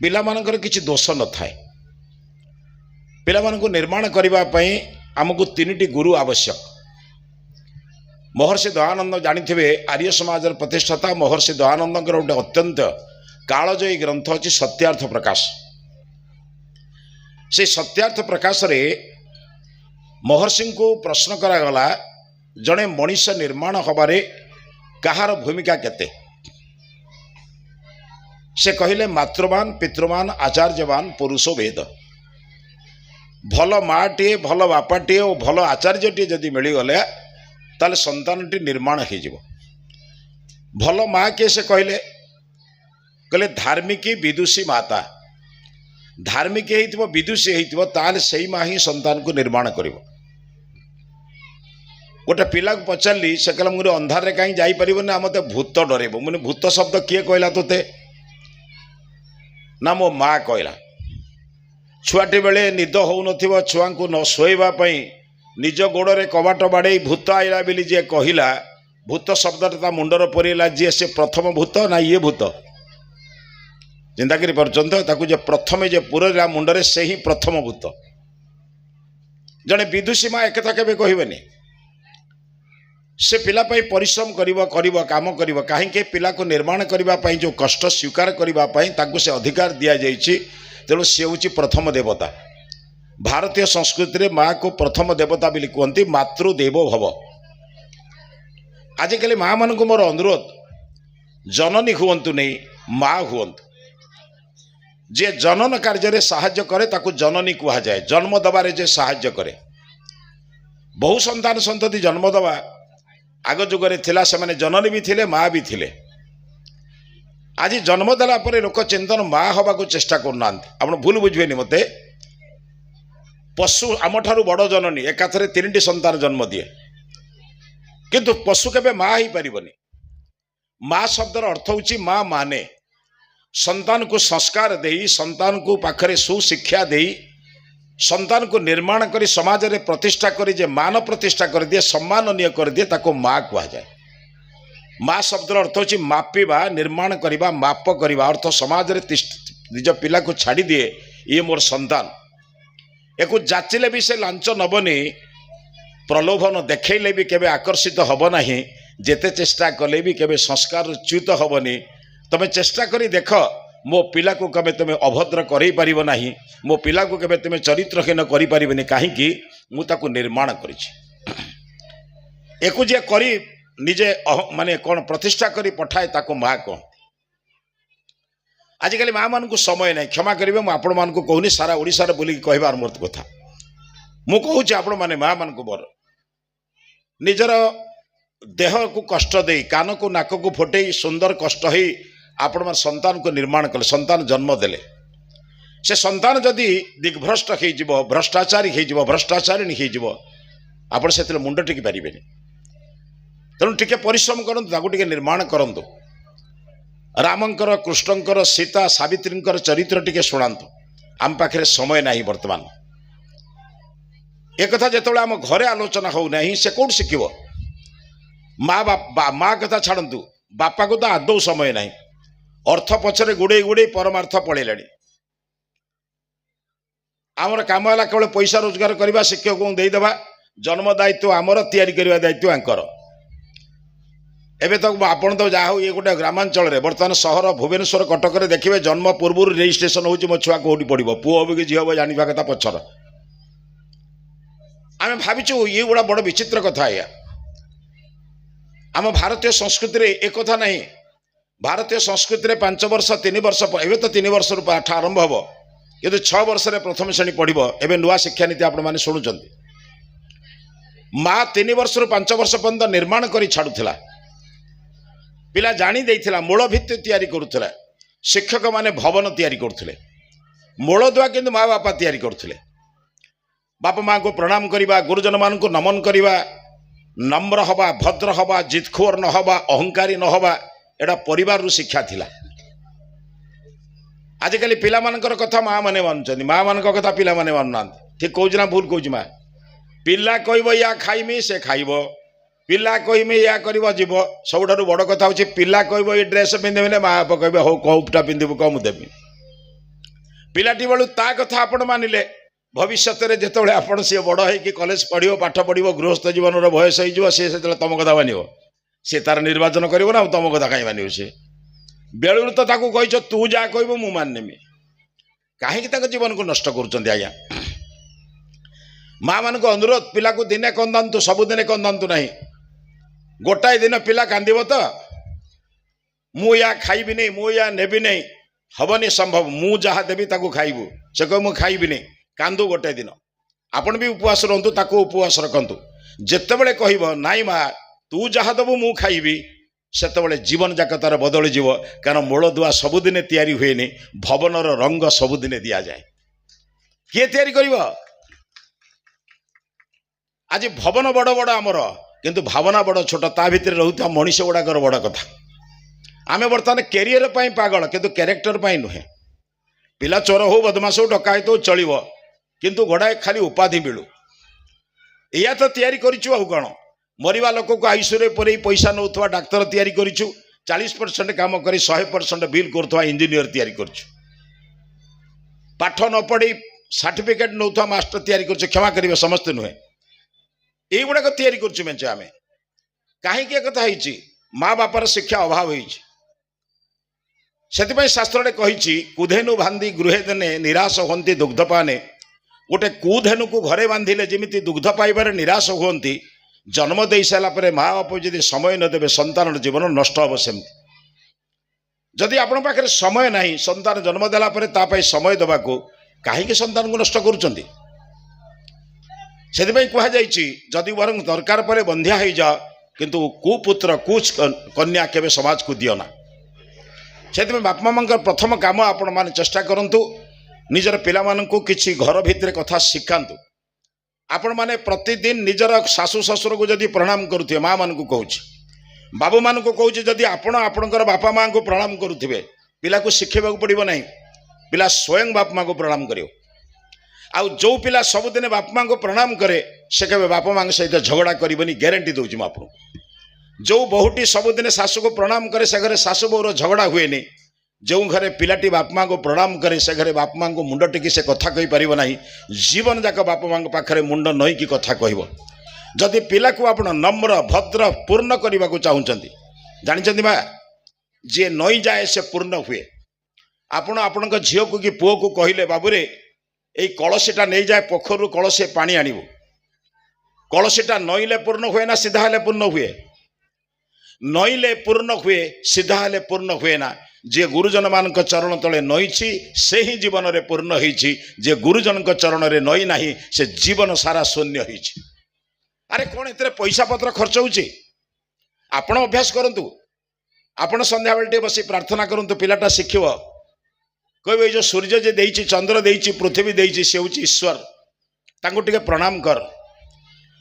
पिलामानଙ୍କର କିଛି दोष न थाए। पिलामानଙ୍କୁ निर्माण करबा पई हमकु तीनटी गुरु आवश्यक। महर्षि दयानंद जानिथिबे आर्य समाजर प्रतिष्ठाता महर्षि दयानंदଙ୍କର ଗୋଟେ अत्यंत कालजयी ग्रंथ अछि सत्यार्थ प्रकाश। से सत्यार्थ प्रकाश रे महर्षि को प्रश्न करागला जड़े मनीष निर्माण हबारे कहार भूमिका केते। से कहले मातृवान पितृवान आचार्यवान पुरुषो वेद। भल माटे भल बापाटे और भल आचार्यटे जदि मिलगले ताले संतानटी निर्माण हो। भल माँ के से कहले कहले धार्मिकी विदुषी माता। धार्मिक हो विदुषी हो ताले से माँ ही संतान को निर्माण कर। गोटे पिला को पचारि से कहला मुझे अंधारे कहीं जापर ना मत भूत डरब। मुझे भूत शब्द किए कहला तोते ना मो माँ कहला। छुआटे बेले निद हो छुआ को न शोवाई निज गोड़े कबाट बाड़े भूत आईला बोली जी कहला भूत शब्द मुंडर पड़ेगा जी से प्रथम भूत ना ये भूत चिंता कर प्रथम जे पुरला मुंडरे से ही प्रथम भूत। जड़े विदुषी माँ एक केवे कहबेनी से पिला परिश्रम करिव काम करिव कहीं पिला को निर्माण करने जो कष्ट स्वीकार करने से अधिकार दि जाइए। तेणु सी हूँ प्रथम देवता। भारतीय संस्कृति रे माँ को प्रथम देवता बोली कहते मातृदेवो भव। आजिकल माँ मान को मोर अनुरोध जननी हुंतु नहीं माँ हुंतु। जे जनन कार्य साहाय्य करे ताकू जननी कह जाए। जन्म दबारे जे साहाय्य करे बहु संतान संतति जन्म दबा आग जुगे थिला से माने जननी भी थिले माँ भी थिले। आज जन्म देला परे लोक चिंतन माँ हवा को चेष्टा करना। आप भूल बुझे मते पशु आम ठारू बड़ जननी एकाथरे 3टी संतान जन्म दिए किंतु पशु केबे माँ ही पारिबनी। माँ शब्दर अर्थ होची माँ माने संतान को संस्कार देई संतान को पाखरे सुशिक्षा देई संतान को निर्माण करी समाज रे प्रतिष्ठा करी जे मान प्रतिष्ठा कर दिए सम्माननीय कर दिए ताको माँ कह जाए। माँ शब्दर अर्थ होची मापिबा निर्माण करिबा माप करिबा अर्थ समाज रे निज पिला को छाड़ी दिए ये मोर संतान। एको जाचिले भी से लांच नबनी प्रलोभन देखैले भी केबे आकर्षित हब नाही। जेते चेष्टा कले भी केबे संस्कार च्युत हबनी। तमे चेष्टा करी देख मो पिला को केबे तमे अभद्र करई परिबो नाही। मो पिला को केबे तमे चरित्रहीन करि परिबनी काहेकि मु ताको निर्माण करिछि। एको जे करी निजे माने कौन प्रतिष्ठा करी पठाए ताको माँ कहते। आजिकल माँ मान को समय नहीं क्षमा करेंगे मुझे आपण मान को कहूनी सारा ओडिशा रे बोली कहबार मोर कथा मु कहूँ आपण माने माँ मान को बर निजर देह को कष्ट दे कान को नाक को फुटे सुंदर कष्ट ही आपण मान संतान को निर्माण कले संतान जन्म देले। से संतान जदि दिग्भ्रष्ट हो भ्रष्टाचारी हो भ्रष्टाचारिणी हो आपण से मुंड टेकी पारिबेनी। तेणु टिके परिश्रम करंतु ताकू टिके निर्माण करंतु। रामंकर कृष्णंकर सीता सावित्रींकर चरित्र टिके शुणांतु। आम पाखे समय नहीं वर्तमान एक कथा जेतबेले आम घरे आलोचना हो नहीं से कौट शिखिब। माँ कथा छाड़ू बापा को तो आदौ समय नहीं अर्थ पछरे गुड़े गुड़े परमार्थ पड़ेलाणी। आमर काम है केवल पैसा रोजगार करवा शिक्षक को देदेवा जन्म दायित्व आमर तैयारी करने दायित्व आंकर। एबे तक आपण तो जा ये गोटे ग्रामांचल रे बर्तमान सहर भुवनेश्वर कटक रे देखिए जन्म पूर्व रजिस्ट्रेशन होची मो छुआ कोठी पड़िबो पुओ हो कि झियो हो जानिबा कथा पछर। आमे भाबिचु ये गुड़ा बड़ विचित्र कथा या आम भारतीय संस्कृति रे एक कथा नहीं। भारतीय संस्कृति रे 5 वर्ष 3 वर्ष एबे तो 3 वर्ष रु पाठ आरंभ हबो यदि 6 वर्ष रे प्रथम श्रेणी पढ़िबो। एबे नुआ शिक्षा नीति आपण माने सुनुचंती। माँ 3 वर्ष रु 5 वर्ष पर्यंत निर्माण करी छाडुथिला। पिला जानी देइथिला मूल भित्ति तैयारी करुथिला। शिक्षक माने भवन तैयारी करुथिले मूल दुआ किंतु माँ बापा तैयारी करुथिले। बापा माँ को प्रणाम करिबा गुरुजन मान को नमन करिबा नम्र हवा भद्र हवा जितखोर न हवा अहंकारी न हवा एडा परिवार रु शिक्षा थिला। आजिकल पिला मानकर कथा माँ माने मानुचंदी माँ मान कथा पिला माने मानुना। ठीक कहूँ ना भूल कहूँ माँ पिला कहब या खाइमी से खाइब पिला कहमी या कर जीव सबुठ बड़ कथा हूँ पिला कहब ये ड्रेस पिंधे माँ बापा कहे हो कौटा पिंधु कौन देवी पिलाटी बेलू ता कथा आपण मानिले भविष्य में जिते आपण सी बड़ हो कॉलेज पढ़ो पाठ पढ़ो गृहस्थ जीवन बयस हो तुम कथा मान सी तार निर्वाचन करो ना तुम कथा कहीं मान सी बेलू तो कही तू जहाँ कह मु माननेमी कहीं जीवन को नष्ट कर माँ मान अनुरोध पिला को दिने कंदातु सबुदिने कंदातु ना गोटाए दिन पिला कांदब तो मु या खाइबी नहीं मु या नेबी नहीं हबनी संभव मु जहाँ देवी ताकू खाइबू से कह मु खाइबी नहीं कांदू गोटे दिन आपण भी उपवास रुहतु ताकू उपवास रखु जितेबले कह नाई माँ तू जहाँ दबू मु खाइबी सेतबले जीवन जाक तार बदली जीव कारण मूल दुआ सबुदिने तैयारी हुए भवनर रंग सबुदिने दि जाए किए तैयारी करिव आज भवन बड़ बड़ आमर किंतु भावना बड़ छोट ता भितर रहता मनीष गुड़ाकर बड़ कथा आमे बर्तमान कैरियर पाई पागल किंतु कैरेक्टर पाई नुहे पिला चोर हो बदमाश हो डकायत हो चलो किंतु गोड़ाए खाली उपाधि मिलू या तो तैयारी करिछु आउ कौन मरिबा लोक को आईसीयू परे पैसा नौथवा डाक्तर तैयारी करिछु 40% काम करी 100% बिल करथवा इंजीनियर तैयारी करिछु पाठ न पढ़ी सर्टिफिकेट नौथवा मास्टर तैयारी करिछु क्षमा करिवे समस्त नुहे एई गुडा को तैयारी करिछु मेंचे आमे काहे के कथा हिची माँ बापर शिक्षा अभाव होइछि सेतिपय शास्त्र कही कुधेनु बांधी गृहे देने निराश होती दुग्धपाने गोटे कुधेनु को घरे बांधिले जमी दुग्ध पाइबार निराश होती जन्म दे सारापर माँ बाप जदि समय नदेवे संतान जीवन नष्ट हम सेमती जदि आपण पाखे समय ना संतान जन्म देलापर तापाई समय देवाक कहीं संतान को नष्ट करुँच से कहुई वर दरकार पर बंध्या हो जा किंतु कुपुत्र कुछ कन्या केवे समाज को दियो ना से बापा माँ प्रथम काम आपण मैंने चेष्टा करूँ निजर पिला किसी घर भितर कथा शिखातु आपण मैंने प्रतिदिन निजर शाशु ससुर को जदि प्रणाम करुवे माँ मान को कहूँ बाबू मान को कहूँ जदि आपणकर बापा माँ को प्रणाम करुवे पिला को शिखेबा पड़ो ना पिला स्वयं बापा माँ को प्रणाम कर जो पिला सबुदिने बापा माँ को प्रणाम करे से कहे बापा माँ सहित झगड़ा करनी ग्यारंटी दूसरी मुझे आपको जो बहुटी सबुदिने शाशु को प्रणाम करे से घरे शाशु बोर झगड़ा हुए नहीं जो घरे पिलाटी बापा माँ को प्रणाम करे से घरे बापा माँ को मुंड टेकी से कथा कही पार ना जीवन जाक बापा माँ पाखे मुंड नईकि कथा कह जदि पिला को आप नम्र भद्र पूर्ण करने को चाहते जानते माँ जी नई जाए से पूर्ण हुए आपण झील को कि पुओ को कहले बाबूरे यही कलसीटा नहीं जाए पोखर कलसी पानी आणव कलसीटा नईले पूर्ण हुए ना सीधा हेले पूर्ण हुए नईले पूर्ण हुए सीधा हेले पूर्ण हुए ना जे गुरुजन मान चरण तले नईची से ही जीवन रे पूर्ण होईची जे गुरुजन चरण रे नई नाही से जीवन सारा शून्य होईची अरे कौन एते पैसा पत्र खर्च होची आपण अभ्यास करंतु आपण संध्या बेलटे बसी प्रार्थना करंतु पिलाटा शिखिबो कहबे जो सूर्य जे देइची चंद्र देइची पृथ्वी देइची से होची ईश्वर तांको टिके प्रणाम कर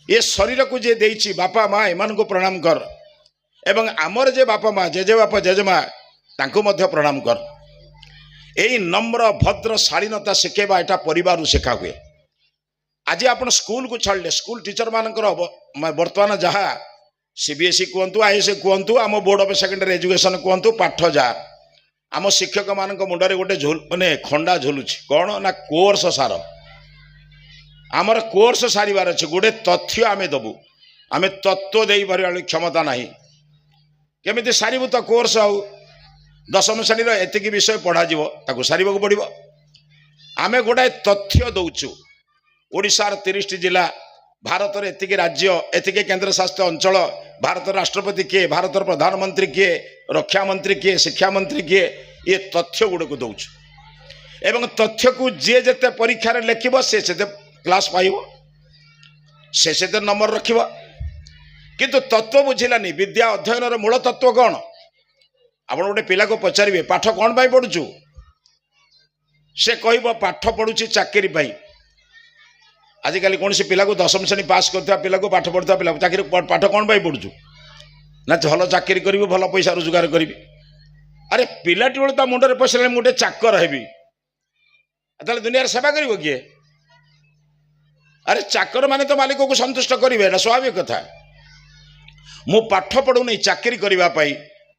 ये शरीर को जे देइची बापा माँ एमान को प्रणाम कर एवं आमर जे बापा माँ जेजे बापा जेजेमा तांको मध्य प्रणाम कर यही नम्र भद्र शालीनता शिखेबा एटा परिवार शिखा हुए आज आप स्कूल को छाड़े स्कूल टीचर मानकर बर्तमान जहाँ सीबीएसई कहतु आईएसई कहतु आम बोर्ड ऑफ सेकेंडरी एजुकेशन कहतु पाठ जा आम शिक्षक मान मुंडे गोटे झोल माने खंडा झुलुची कौन ना कोर्स सार आमर कोर्स सारिबार अच्छे गोटे तथ्य आमे दबु आमे तत्व दे पार क्षमता नहीं केमिति सारिबु तो कोर्स आउ दशम श्रेणी एतिकी विषय पढ़ा ताकू सारिबा को पड़ो आमे गोटाए तथ्य दौचु ओडिशार 30 जिला भारत एतिकी राज्य एतिकी केंद्र शासित अंचल भारत राष्ट्रपति किए भारत प्रधानमंत्री किए रक्षा मंत्री किए शिक्षा मंत्री किए ये तथ्य गुड़ को दौचु एवं तथ्य को जी जिते परीक्षा लिखब से क्लास पाइब से नंबर रख किंतु तत्व बुझिलानी विद्या अध्ययन मूल तत्व कौन आप गोटे पिला को पचारे पाठ कौन पाई पढ़ुचु से कह पाठ पढ़ुची चाकरी आजिकल कौन सी पिला को दशम श्रेणी पास करता पिला को पाठ पढ़ता पिला चाकरी पाठ कौन पाई पढ़ुचु ना भल चाकरी करी भल पैसा रोजगार करी अरे पिलाटी बेलू मुंडे पशा गोटे चाकर हेबी दुनिया सेवा कर किए अरे चाकर माने तो मालिक को संतुष्ट करेंगे स्वाभाविक कथा मु पाठ पढ़ू नहीं चाकरी करने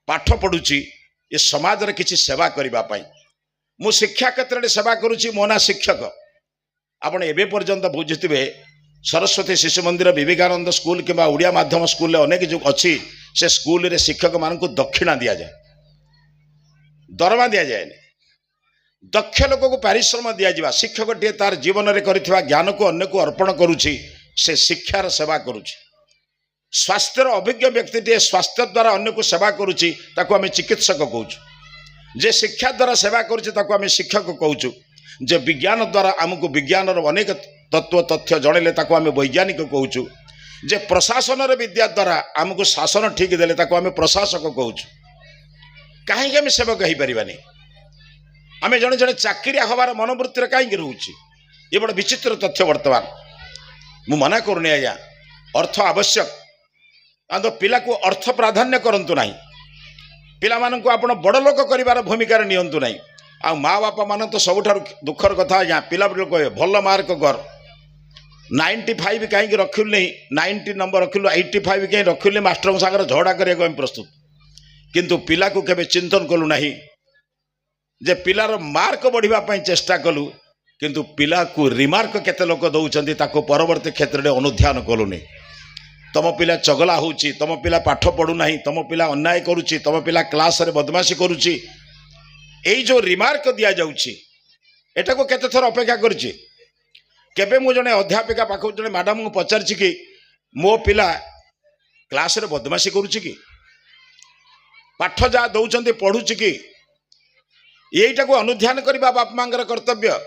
पाठ पढ़ुची ये समाज रे किसी सेवा करने मु शिक्षा क्षेत्र में सेवा करुच्ची मो ना शिक्षक आपण एबे पर्यंत बुझुथिबे सरस्वती शिशु मंदिर विवेकानंद स्कूल कि ओडिया माध्यम स्कूल अनेक जो अच्छी से स्कूल रे शिक्षक मान दक्षिणा दि जाए दरमा दि जाए दक्ष लोक को पारिश्रम दि जा शिक्षक टे तार जीवन में कर ज्ञान को अन्य को अर्पण करुच्ची से शिक्षार सेवा करुच्ची स्वास्थ्यर अभिज्ञ व्यक्ति टे स्वास्थ्य द्वारा अन्य को सेवा करुच्ची ताको आमे चिकित्सक कहूँ जे शिक्षा द्वारा सेवा करुच्ची ताको आमे शिक्षक कहूँ जे विज्ञान द्वारा आमको विज्ञान अनेक तत्व तथ्य जनइले ताको आमे वैज्ञानिक कहूँ जे प्रशासन विद्या द्वारा आमको शासन ठीक देले ताको आमे प्रशासक कहूँ कहीं आम सेवक हो पारानी आम जड़े जड़े चाकरिया हबार मनोवृत्ति कहीं रोचे ये बड़ विचित्र तथ्य बर्तमान मु मना करूनी आज्ञा अर्थ आवश्यक तो पिला को अर्थ प्राधान्य करंतु नहीं पिला मानक आपण बड़ लोक कर भूमिका नियंतु नहीं आ माँ बापा मान तो सबुठार दुखर कथा आज्ञा पिला कहे भल मार्क कर 95 कहीं रखिलु नहीं 90 नंबर रखिलु 85 कहीं रखिलु मास्टर सागर झगड़ा करने प्रस्तुत किंतु पिला को केबे चिंतन कलु नहीं जे पिलार मार्क बढ़िबा चेष्टा कलु किंतु पिला को रिमार्क केते लोक दौरान ताको परवर्ती क्षेत्र में अनुध्यान कलुनी तम पिला चगला होउची तम पिला पाठ पढ़ू नहीं तम पिला अन्याय करुची तम पिला क्लास रे बदमाशी करुची एई जो रिमार्क दिया जाउची एटा को केते थर अपेक्षा करची केबे मु जने अध्यापिका पाखु जने मैडम को पचारची कि मो पिला क्लास रे बदमाशी करुची कि पाठ जा दौरान पढ़ुची कि यहीटा को अनुध्यान करबा बाप मांगर कर्तव्य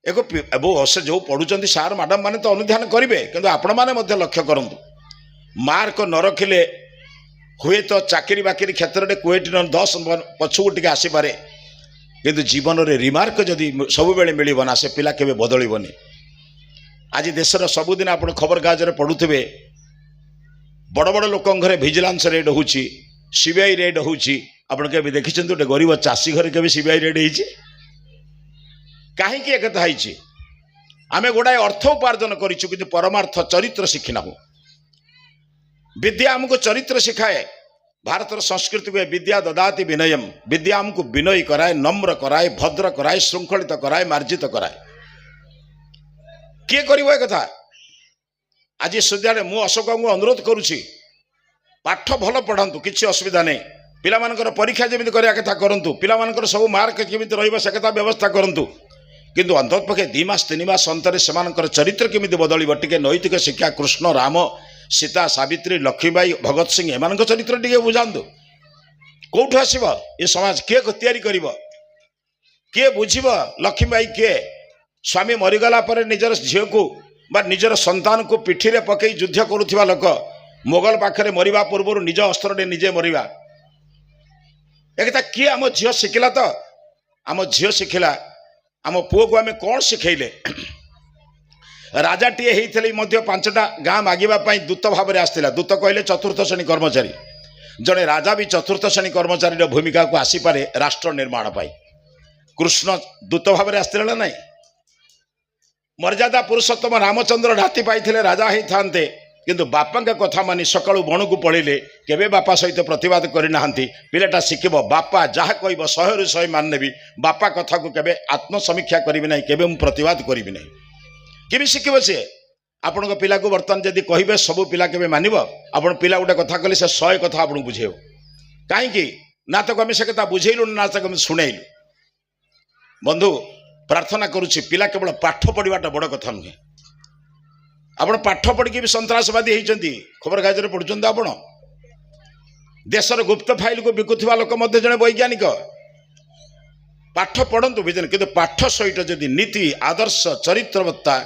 एगो से जो पढ़ुं सार मैडम माने तो अनुध्यान करेंगे किंतु आपण माने मध्य लक्ष्य करूँ मार्क न रखिले हुए तो चाकरी बाकरी क्षेत्र में 10 पछू टे आसपे किंतु जीवन में रिमार्क जदि सब बेले मिलना से पिला केबे बदलबनी आज देशर सबुदिन आप खबर कागज पढ़ुवे बड़ बड़ लोक घरे भिजिलांस रेड हो सीबीआई रेड हो देखी गोटे गरीब चाषी घरे के सीबीआई रेड हो कहीं एकता आम गुड़ाए अर्थ उपार्जन करूँ कि परमार्थ चरित्र शिखिना विद्या आमको चरित्र सिखाए भारतर संस्कृति में विद्या ददाति विनयम विद्या आमको विनयी कराए नम्र कराए भद्र कराए श्रृंखलित कराए मार्जित कराए किए कर कथा आज सुधाड़े मु अशोक को अनुरोध करुच्ची पाठ भल पढ़ातु किसी असुविधा नहीं पिला मानकर परीक्षा जमी करवा कथा करूँ पिला मानकर सब मार्क केमी रहा व्यवस्था करूँ किंतु अंतपक्षे 2 मास 3 मास अंतर से चरित्र केमी बदल टे नैतिक शिक्षा कृष्ण राम सीता सावित्री लक्ष्मीबाई भगत सिंह एम चरित्र टे बुझातु कौटू आसब ये समाज किए किए बुझब लक्ष्मीबाई किए स्वामी मरीगला निजर झील को निजर संतान को पिठी में पकई युद्ध करुवा लोक मोगल पाखे मरवा पूर्व निज अस्त्र निजे मरवा एक किए आम झील शिखिला तो आम झील शिखिला आम पुओ को आम कौन शिखेले राजाटीए होते 5टा गाँ मागिबाई दूत भाव में आसला दूत कहले चतुर्थ श्रेणी कर्मचारी जड़े राजा भी चतुर्थ श्रेणी कर्मचारी भूमिका को आसीपे राष्ट्र निर्माण पाई कृष्ण दूत भाव में आसते ना नहीं मर्यादा पुरुषोत्तम रामचंद्र ढाती पाई राजा ही था किंतु बापा कथा मानी सकाळू बण को पढ़िले केबे बापा सहित प्रतिवाद करना पिलाटा शिखब बापा जहाँ कह 100 ରୁ 100 मान नेबी बापा कथा को केबे आत्मसमीक्षा करी ना केबे मु प्रतिवाद करी ना केबे शिखब सी आपण पिला को बर्तमान जदि कहे सबू पिला केबे मानिब आपण पिला गोटे कथा कहले से 100 कथा आपन बुझेव कहीं ना तो आम से कथा बुझेलु ना तो आम शुणेलु बंधु प्रार्थना करुच्ची पिला केवल पाठ पढ़ाटा बड़ कथा नुहे आपण पाठ पढ़ी भी सन्त्रासवादी होती खबर कागज पढ़ुं आपण देशर गुप्त फाइल को बिकुवा लोक जड़े वैज्ञानिक पाठ पढ़ु विजन कि पाठ सहित जदि नीति आदर्श चरित्रवत्ता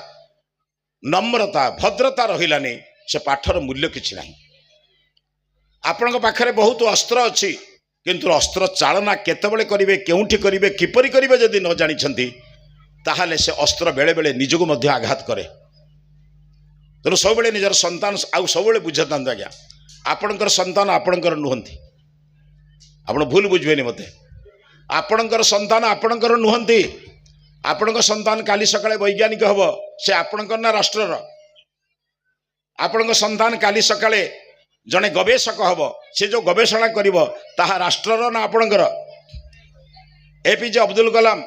नम्रता भद्रता रहिलानी से पाठर मूल्य किछि नाही आपण पाखरे बहुत अस्त्र अच्छी किंतु अस्त्र चालना केतबेले करिवे केउठी करिवे किपरि करिवे जदि न जानिछंती ताहाले से अस्त्र बेले बेले निजको मध्य आघात करे तेणु सब निजर संतान आउ सब बुझता आज्ञा आपणकर संतान आपणकर नुहंती आपण भूल बुझे मत आपणकर संतान आपणकर नुहंती आपण संतान काली सकाळे वैज्ञानिक हम से आपणकर ना राष्ट्रर आपण संतान काली सकाळे जड़े गवेषक हम से जो गवेषणा करिवो ताहा राष्ट्रर ना आपणकर एपीजे अब्दुल कलाम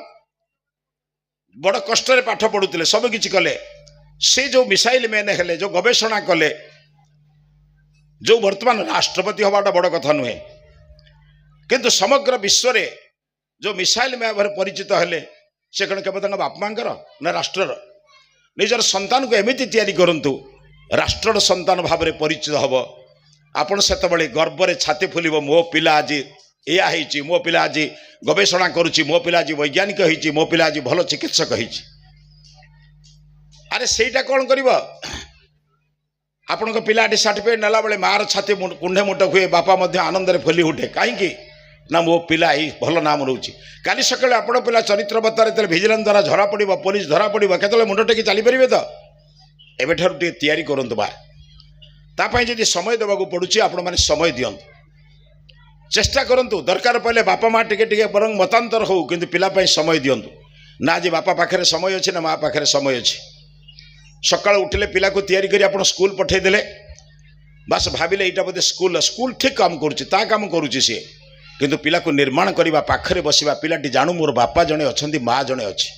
बड़ कष्ट पाठ पढ़ुते सब किछि कले से जो मिसाइल मैन हेले जो गवेषणा कले जो वर्तमान राष्ट्रपति हवाटा बड़ कथा नुहे किंतु समग्र विश्व रे जो मिसाइल मैन भाव परिचित हेले से कण केवल बाप मांकर ना राष्ट्रर निजर संतान को एमिति तैयारी करंतु राष्ट्रर संतान भाव में परिचित हम आपण से गर्व में छाती फुल मो पिला आज या है मो पिला आज गवेषणा करुच्ची मो पिला आज वैज्ञानिक होती मो पिला आज भल चिकित्सक होती अरे सेटा कौन कर आपण पिलाटी सर्टिफिकेट नेला बेले मार छाती कुंडे मुट हुए बापा आनंद में फुली उठे कहीं ना मो पिला ही भल नाम रोचे काली सकाଳେ आपण पिला चरित्र बतारे भिजिलेंस द्वारा झरा पड़ो पुलिस धरा पड़ो केतले मुंड टेकी चली पारे तो एबेठारु टे तैयारी करंतु बा तापाई जदि समय देवाक पड़ुछि आपण माने समय दियंतु चेष्टा करंतु दरकार पड़े बापा माँ टिके बरं मतांतर हो किंतु पिला पाई समय दियंतु ना आज बापा पाखरे समय अच्छे ना माँ पाखरे समय अच्छे सकाळ उठिले पिला को तैयारी करी आपण स्कूल पठे देले बस भाविले एटा बोधे स्कूल स्कूल ठीक काम करुछि ता काम करुछि से किंतु पिला को निर्माण करबा पाखरे बसिबा पिलाटी जानू मोर बापा जणे अछंती माँ जणे अछि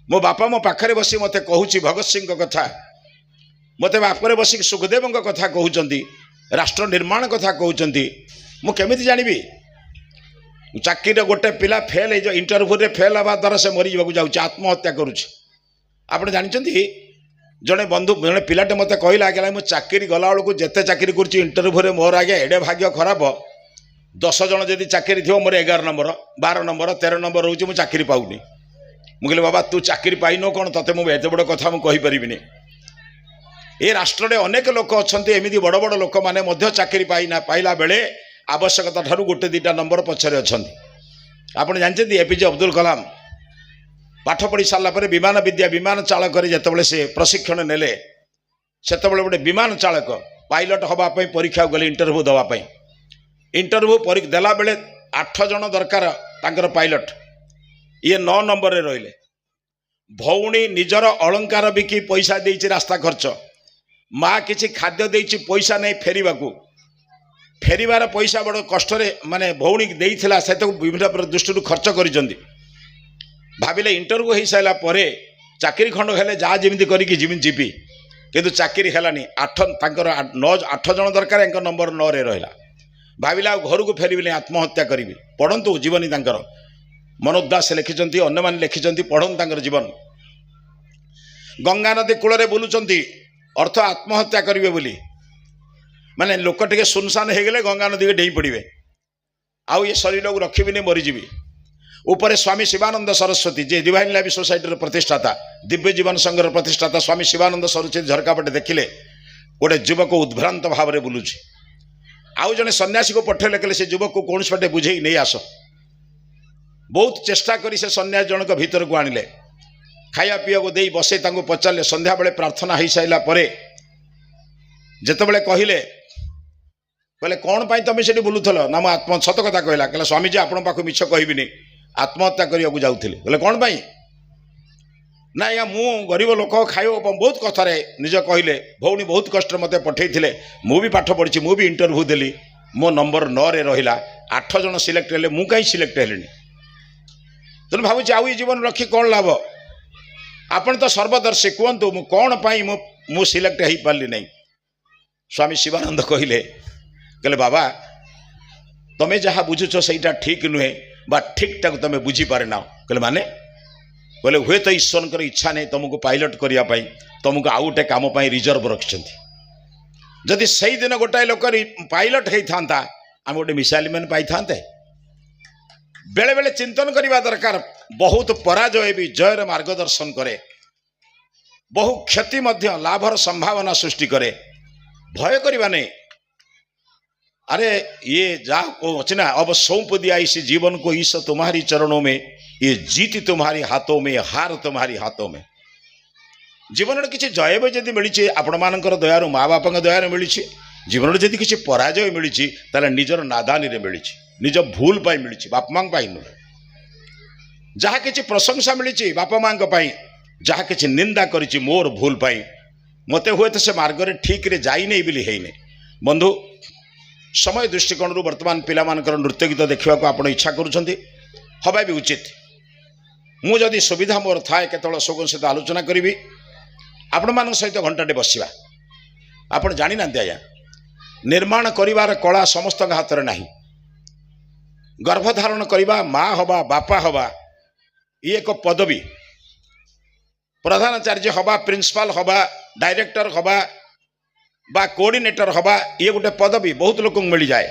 मो बापा मो पाखरे बसी मते कहूछि भगत सिंह कथा मते बापरे बसी सुखदेव कथा कहउचंती राष्ट्र निर्माण कथा कहउचंती मु केमिति जानिबी चाकरी गोटे पिला फेल हो इंटरव्यू रे फेल हवा द्वारा से मरी जावाक जाउछि आत्महत्या करुछि आपण जानिचंती जड़े बंधु जड़े पिलाटे मते कहला कि मु चाकरी गला बेलू जिते चाकरी करुच्ची इंटरव्यू रे मोर आगे एडे भाग्य खराब 10 जन जदि चाकरी थी मोर 11 नंबर 12 नंबर 13 नंबर रोचे मु चाकरी पाऊनी मुझे बाबा तू चाकरी पाइन कौन ते मुझे एत बड़ कथा मुझे ये राष्ट्र में अनेक लोक अच्छा एमती बड़ बड़ लोक मैंने चाकरी पाइला बेले आवश्यकता ठारू गोटे 2टा नंबर पछरे अच्छा आप जानते एपीजे अब्दुल कलाम पाठ पढ़ी सारापर विमान विद्या विमान चालक जिते से प्रशिक्षण नेले से गोटे विमान चालक पायलट हाँपाई परीक्षा गले इंटरव्यू देवाई इंटरव्यू देला बेले 8 जन दरकार तांकर पायलट ये 9 नंबर रहिले भौणी निजर अलंकार बिकी पैसा देइछि रास्ता खर्च माँ किछि खाद्य देइछि पैसा नहीं फेरिबार पैसा बड़ कष्ट माने भौणी देइथिला से विभिन्न दृष्टि खर्च करिसंती भाविले इंटरव्यू हो सारा पर चाकरी खंड हेले जा जमी करी जीवी किंतु चाकरी हेलानी 8 जन दरकार नंबर 9 रे रहिला भाविला घर को फेरबी आत्महत्या करी पढ़ंतु जीवनी तांकर मनोज दास लिखिंट अन्य मैंने लिखिंट पढ़न तांकर जीवन गंगा नदी कूल बुलूंट अर्थ आत्महत्या करेंगे बोली माने लोक टे सुनसान हो गले गंगा नदी के डेई पड़े आउ ये शरीर को रखी मरीजी उपरे स्वामी शिवानंद सरस्वती जे डिवाइन लाइफ सोसाइटी प्रतिष्ठाता दिव्य जीवन संघर प्रतिष्ठाता स्वामी शिवानंद सरस्वती झरका पटे देखिले गोटे युवक उद्भ्रांत भाव में बुलूची आउ जने सन्यासी को पठेले कहले से युवक को कौन पटे बुझे नहीं आस बहुत चेष्टा करी से सन्यासी जनक भीतर को आनिले खाया पीया को दे बसे पचारे संध्या बेले प्रार्थना हो सारा पर जिते कहले कहले कौन पाई तुम से बुलूल ना मो आत्म सत कथा कहला कहला स्वामीजी आपण पाख मिछ कहबिनी आत्महत्या करने जाऊली बोले कौन पाई ना या मु गरीब लोक खाई बहुत कथार निज कहले भौणी बहुत कष्ट मत पठे मुझे पाठ पढ़ी मुझे इंटरव्यू देली मो नंबर 9 रे रहिला 8 जन सिलेक्ट हेले मु कहीं सिलेक्ट हेली तेणु भावुँ आउ ये जीवन रखी कौन लाभ आपण तो सर्वदर्शी कहतु मु कौन पाई मु सिलेक्ट हो पार्ली नहीं स्वामी शिवानंद कहले कहले बाबा तुम्हें जहाँ बुझुच सहीटा ठीक नुहे बा ठीक ठाक तुम बुझीपारे ना कहले माने बोले हुए तो ईश्वर इच्छा नहीं तुमको पायलट करने तुमको आउ गोटे कम रिजर्व रखिंट जदि से दिन गोटाए लोक पायलट होता आम गोटे मिसाइल मैन पाई था बेले बेले चिंतन करने दरकार बहुत पराजय भी जयर मार्गदर्शन करे बहु क्षति मध्य लाभर संभावना सृष्टि करे भय करवा नहीं अरे ये जा अच्छे ना अब सौंप दिया इस जीवन को ईश तुम्हारी चरणों में ये जीत तुम्हारी हाथों में हार तुम्हारी हाथों में जीवन किसी जय भी जब मिली आपण मान दयार माँ बापा दयार मिली जीवन जब किसी पराजय मिली निजर नादानी मिली निज भूल पाई मिली बाप माँ नुहे जहाँ किसी प्रशंसा मिली बापा माँ जहाँ किसी निंदा करी मोर भूल पाई मत हुए तो से मार्ग ठीक रे जाई नहीं बोली है बंधु समय दृष्टिकोण वर्तमान पिला नृत्य गीत देखा आप इच्छा करुँच हवा भी उचित। मु जदि सुविधा मोर थाए केतल अशोक सहित आलोचना करी आपण मान सहित घंटाटे बसवा। आपण जानी ना आज्ञा निर्माण करिवार कला समस्त हाथ में नहीं। गर्भधारण करवा माँ हवा बापा हवा ये एक पदवी। प्रधानाचार्य हवा प्रिंसिपाल हवा डायरेक्टर हवा बा कोऑर्डिनेटर हवा ये गोटे पदवी बहुत लोक मिल जाए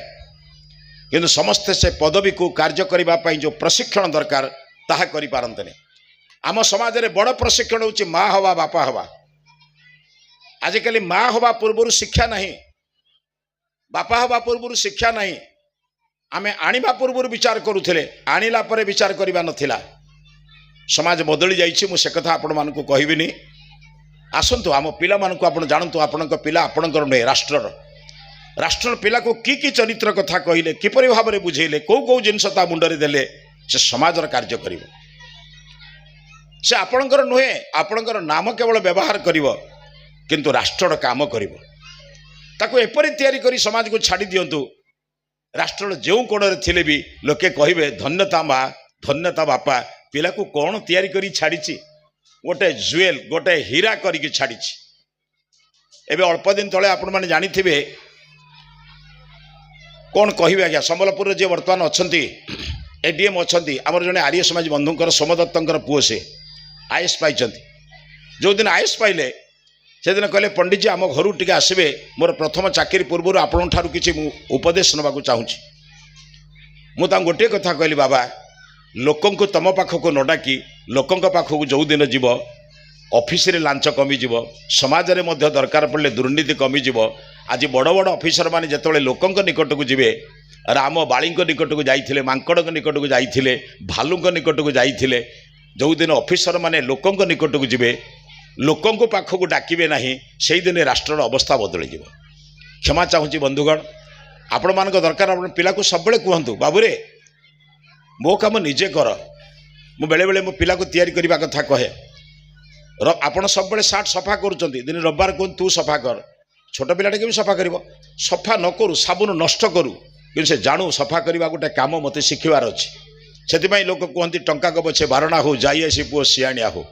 किंतु समस्ते से पदवी को कार्य करने जो प्रशिक्षण दरकार ताहा करि पारंतने। आम समाज में बड़ प्रशिक्षण होची माँ हवा बापा हवा। आजिकल माँ हवा पूर्व शिक्षा नहीं बापा हवा पूर्व शिक्षा नहीं। आमे आनिबा पूर्व विचार करूथिले आनिला परे विचार करिबा नथिला। समाज बदली जाइछि मु से कथा आपण मानकु कहबिनी। आसंतु आम पिला मानकु आपण जानतु आपणक पिला आपणकर नै राष्ट्र पिला को की चरित्र कथा कहिले किपरि भाबरे बुझेले को जिनस ता मुंडरे देले से समाजर कार्य करिवो। से आपणकर नुहे आपणकर नाम केवल व्यवहार करिवो किंतु राष्ट्रर काम करिवो। ताको एपरि तयारी करी समाज को छाड़ी दियंतु राष्ट्र जो कोण थिले भी लोके कहिबे धन्यता माँ धन्यता बापा पिला को कौन तैयारी करी छाड़ी गोटे जुएल गोटे हीरा करी छाड़ी। एबे अल्प दिन तले आपण माने जानी थिबे कौन कहिबे आज्ञा संबलपुर जे वर्तमान अछंती एडीएम अछंती हमर जने आर्य समाज बंधुंकर सोमदत्तंकर पुओ से आईएएस पाइचंती। जो दिन आईएएस पाइले से दिन कहले पंडित जी आम घर टिके आसबे मोर प्रथम चाकरी पूर्व आपण ठारू किछि उपदेश नबाकू चाहूँगी। मुझे गोटे कथा कहली बाबा लोकं को तम पाखक न डाकी लोकं पाखक जो दिन जीव ऑफिस रे लांच कमिज समाज रे मध्य दरकार पड़े दुर्नीति कमिज। आज बड़ बड़ ऑफिसर माने जेतबेले लोकं निकट को जीवे राम बाली निकट को जाइथिले मांकड़ निकट को जाइथिले भालू निकट को जाइथिले जो दिन ऑफिसर माने लोकं निकट को जीवे लोकं को पाखक डाकिबे नहीं से दिन राष्ट्र अवस्था बदल जीव। क्षमा चाहूँगी बंधुगण आपण मान दरकार आप पिला को सब कहतु बाबूरे मो काम निजे कर। मु बेले बेले मो पिला को तैयारी करने कथा कहे आपण सब सार्ट सफा करुँच दिन रविवार कहूँ तू सफा कर छोट पिलाटे के सफा कर सफा न करू साबुन नष्ट करू कि से जानू सफा करने गोटे कम मत शिखबार अच्छे से लोक कहते टंका को पछे बारणा हो जाई आसी पुओ सियाणिया हो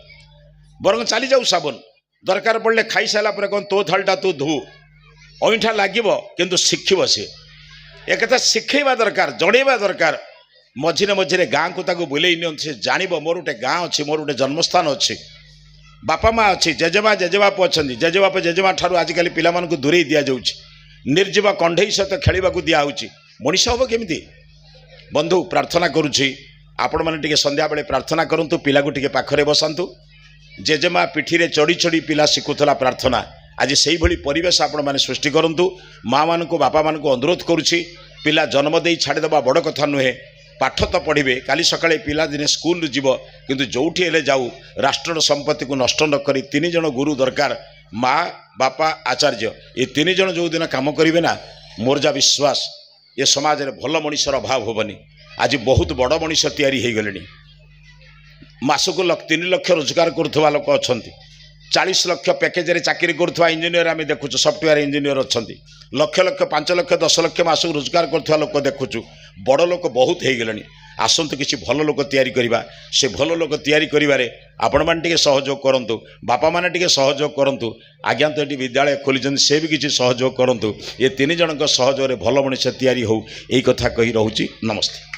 बरं चली जाऊ साबुन दरकार पड़े खाई सारा कौन तो थालटा तू धू अईठा लगे किंतु शिखब सी एक शिखेबा दरकार जड़ेबा दरकार मझिरे मझिरे गाँ को ताको बुले से जान मोर गोटे गाँ अच्छी मोर गोटे जन्मस्थान अच्छी बापा माँ अच्छी जेजेबा जेजेबाप अच्छा जेजेबाप जेजेमा ठार आजिकल पिला दूरे दि जाऊँगी निर्जीव कंढई सहित खेलवा दिहूँ मनीष हम केमी। बंधु प्रार्थना करुँची आपण मैंने संध्या बेले प्रार्थना करूँ पिला को पाखरे बसातु। जेजेमा पिठी चढ़ी चढ़ी पिला शिखुला प्रार्थना आज से ही परिवेश आपण मैंने सृष्टि करूँ। माँ मान को बापा मान को अनुरोध करुँची पिला जन्म दे छाड़देवा बड़ कथा नुहे पाठ तो पढ़े काली सकाळे पिला दिने स्कूल जीव किंतु जोठी हेले जाऊ राष्ट्र संपत्ति को नष्ट न करी तीन जन गुरु दरकार माँ बापा आचार्य ये तीन जन जो दिन काम करेंगे ना मोर जा विश्वास ये समाज में भल मनीषर अभाव होबनी। आज बहुत बड़ मनीष तैयारी हो गले मासक 3 लाख रोजगार करुवा लोक अच्छा 40 लाख पैकेज रे चाकरी करुवा इंजीनियर आम देखु सफ्टवेयर इंजीनियर अच्छा लक्ष लक्ष 5 लाख 10 लाख मासक रोजगार करुवा लोक देखुचु बड़ लोक बहुत हो गले। आसतु किसी भल लोक तैयारी करवा से भल लोक तैयारी करिवारे आपण माने टिके सहयोग करंतु बापा माने टिके सहयोग करंतु आज्ञा तो ये विद्यालय खोली से भी किसी सहयोग करंतु ये 3 जनक सहयोग भल मनुष्य तैयारी हो यही कथा कही रहूची। नमस्ते।